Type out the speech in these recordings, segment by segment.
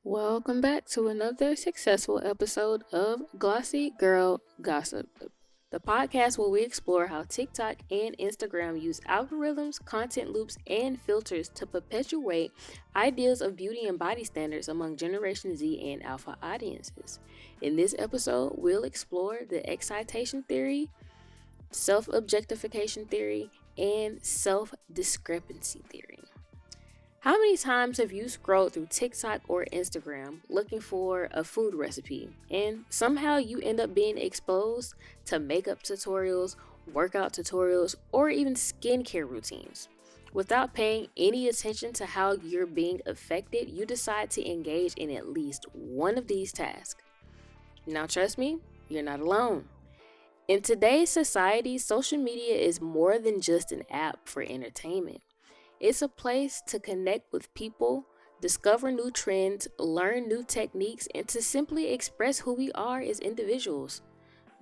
Welcome back to another successful episode of Glossy Girl Gossip, the podcast where we explore how TikTok and Instagram use algorithms, content loops, and filters to perpetuate ideas of beauty and body standards among Generation Z and Alpha audiences. In this episode, we'll explore the excitation theory, self objectification theory, and self discrepancy theory. How many times have you scrolled through TikTok or Instagram looking for a food recipe and somehow you end up being exposed to makeup tutorials, workout tutorials, or even skincare routines? Without paying any attention to how you're being affected, you decide to engage in at least one of these tasks. Now, trust me, you're not alone. In today's society, social media is more than just an app for entertainment. It's a place to connect with people, discover new trends, learn new techniques, and to simply express who we are as individuals.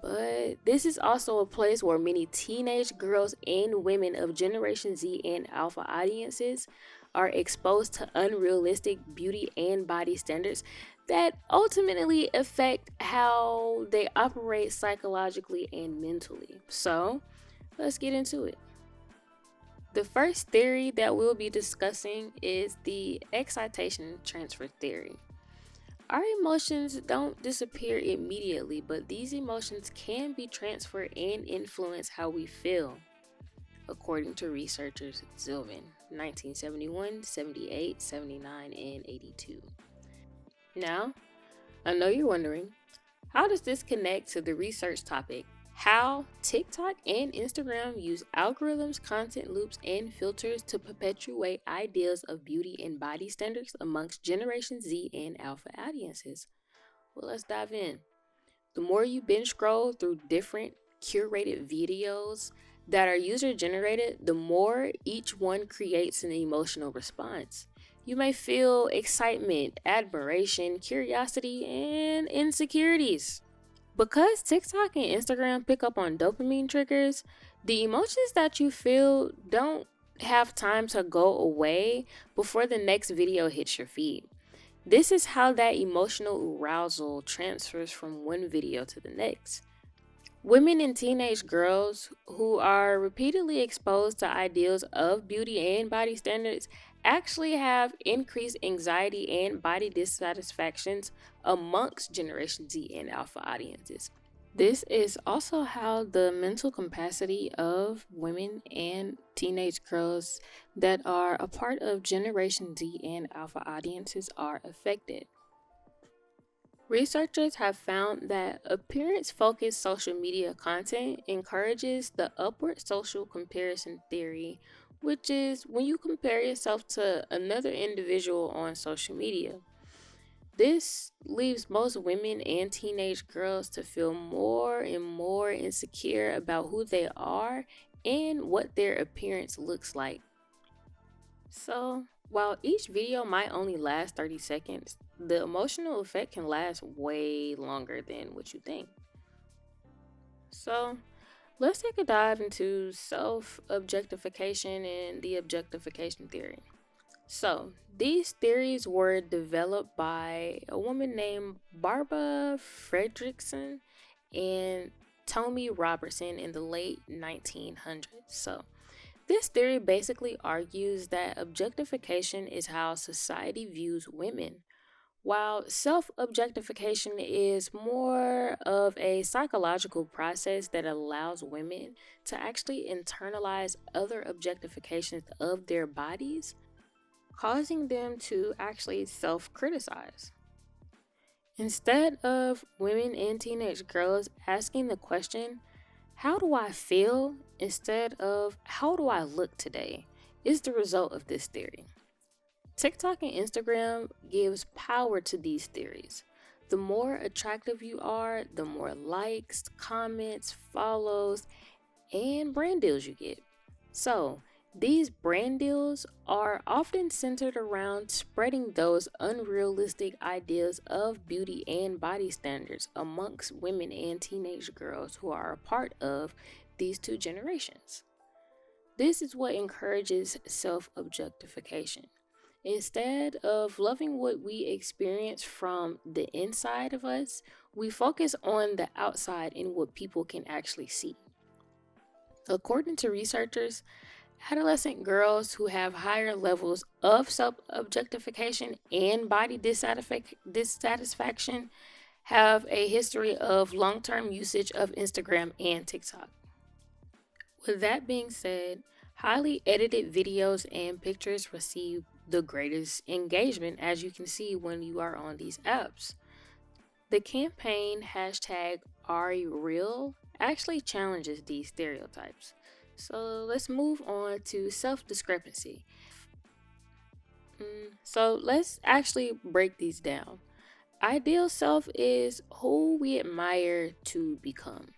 But this is also a place where many teenage girls and women of Generation Z and Alpha audiences are exposed to unrealistic beauty and body standards that ultimately affect how they operate psychologically and mentally. So, let's get into it. The first theory that we'll be discussing is the excitation transfer theory. Our emotions don't disappear immediately, but these emotions can be transferred and influence how we feel, according to researchers Zilvin, 1971, 78, 79, and 82. Now, I know you're wondering, how does this connect to the research topic? How TikTok and Instagram use algorithms, content loops, and filters to perpetuate ideas of beauty and body standards amongst Generation Z and Alpha audiences. Well, let's dive in. The more you binge scroll through different curated videos that are user generated, the more each one creates an emotional response. You may feel excitement, admiration, curiosity, and insecurities. Because TikTok and Instagram pick up on dopamine triggers, the emotions that you feel don't have time to go away before the next video hits your feed. This is how that emotional arousal transfers from one video to the next. Women and teenage girls who are repeatedly exposed to ideals of beauty and body standards actually have increased anxiety and body dissatisfactions amongst Generation Z and Alpha audiences. This is also how the mental capacity of women and teenage girls that are a part of Generation Z and Alpha audiences are affected. Researchers have found that appearance focused social media content encourages the upward social comparison theory, which is when you compare yourself to another individual on social media. This leaves most women and teenage girls to feel more and more insecure about who they are and what their appearance looks like. So, while each video might only last 30 seconds, the emotional effect can last way longer than what you think. So, let's take a dive into self objectification and the objectification theory. So, these theories were developed by a woman named Barbara Fredrickson and Tommy Robertson in the late 1900s. So, this theory basically argues that objectification is how society views women, while self objectification is more of a psychological process that allows women to actually internalize other objectifications of their bodies, causing them to actually self criticize. Instead of women and teenage girls asking the question, how do I feel, instead of how do I look today, is the result of this theory. TikTok and Instagram gives power to these theories. The more attractive you are, the more likes, comments, follows, and brand deals you get. So, these brand deals are often centered around spreading those unrealistic ideas of beauty and body standards amongst women and teenage girls who are a part of these two generations. This is what encourages self objectification. Instead of loving what we experience from the inside of us, we focus on the outside and what people can actually see. According to researchers, adolescent girls who have higher levels of self objectification and body dissatisfaction have a history of long term usage of Instagram and TikTok. With that being said, highly edited videos and pictures receive the greatest engagement, as you can see when you are on these apps. The campaign hashtag #AreReal actually challenges these stereotypes. So let's move on to self discrepancy. So let's actually break these down. Ideal self is who we admire to become.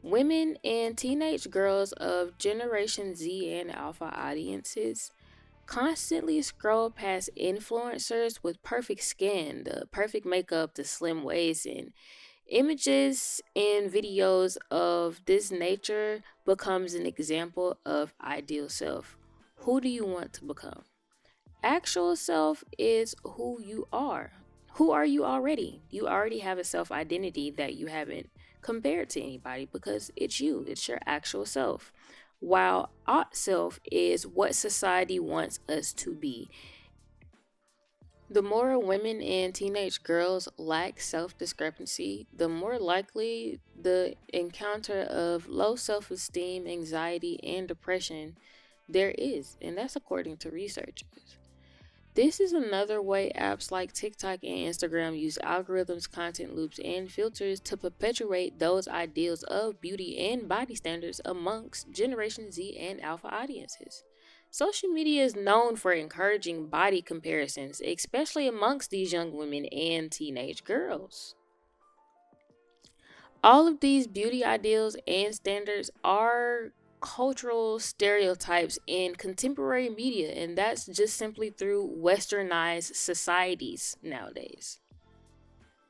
Women and teenage girls of Generation Z and Alpha audiences constantly scroll past influencers with perfect skin, the perfect makeup, the slim waist, and images and videos of this nature becomes an example of ideal self. Who do you want to become? Actual self is who you are. Who are you already? You already have a self identity that you haven't compared to anybody because it's you, it's your actual self. While ought self is what society wants us to be. The more women and teenage girls lack self discrepancy, the more likely the encounter of low self esteem, anxiety, and depression there is, and that's according to researchers. This is another way apps like TikTok and Instagram use algorithms, content loops, and filters to perpetuate those ideals of beauty and body standards amongst Generation Z and Alpha audiences. Social media is known for encouraging body comparisons, especially amongst these young women and teenage girls. All of these beauty ideals and standards are cultural stereotypes in contemporary media, and that's just simply through westernized societies nowadays.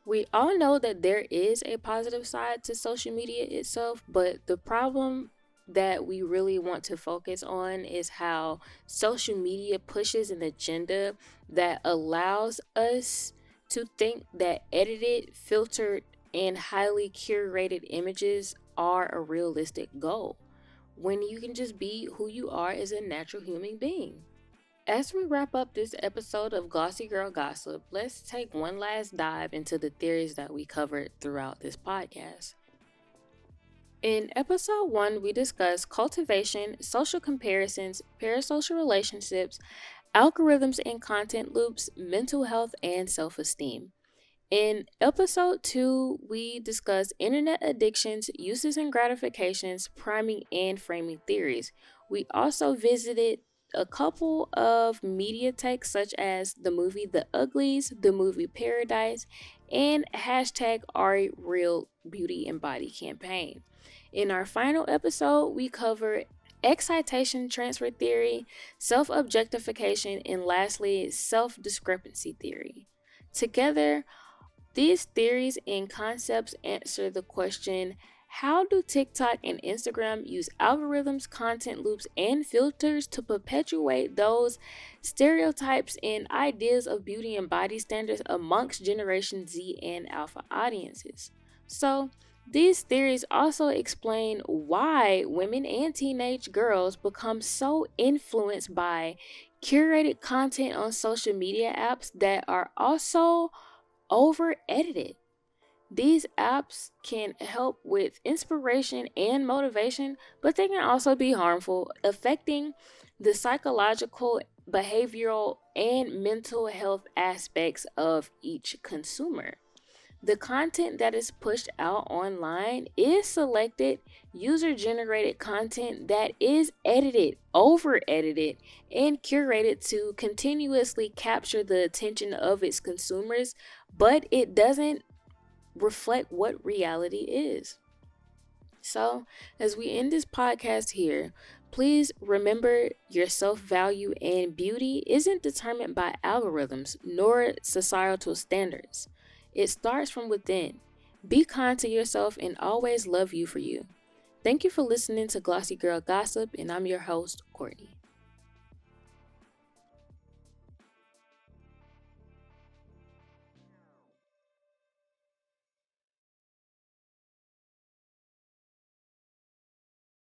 We all know that there is a positive side to social media itself, but the problem that we really want to focus on is how social media pushes an agenda that allows us to think that edited, filtered, and highly curated images are a realistic goal when you can just be who you are as a natural human being. As we wrap up this episode of Glossy Girl Gossip, let's take one last dive into the theories that we covered throughout this podcast. In episode 1, we discussed cultivation, social comparisons, parasocial relationships, algorithms and content loops, mental health, and self esteem. In episode 2, we discussed internet addictions, uses and gratifications, priming and framing theories. We also visited a couple of media takes such as the movie The Uglies, the movie Paradise, and hashtag Ari Real Beauty and Body campaign. In our final episode, we covered excitation transfer theory, self objectification, and lastly, self discrepancy theory. Together, these theories and concepts answer the question, how do TikTok and Instagram use algorithms, content loops, and filters to perpetuate those stereotypes and ideas of beauty and body standards amongst Generation Z and Alpha audiences? So, these theories also explain why women and teenage girls become so influenced by curated content on social media apps that are also over edited. These apps can help with inspiration and motivation, but they can also be harmful, affecting the psychological, behavioral, and mental health aspects of each consumer. The content that is pushed out online is selected, user generated content that is edited, over edited, and curated to continuously capture the attention of its consumers, but it doesn't reflect what reality is. So, as we end this podcast here, please remember your self value and beauty isn't determined by algorithms nor societal standards. It starts from within. Be kind to yourself and always love you for you. Thank you for listening to Glossy Girl Gossip, and I'm your host, Courtney.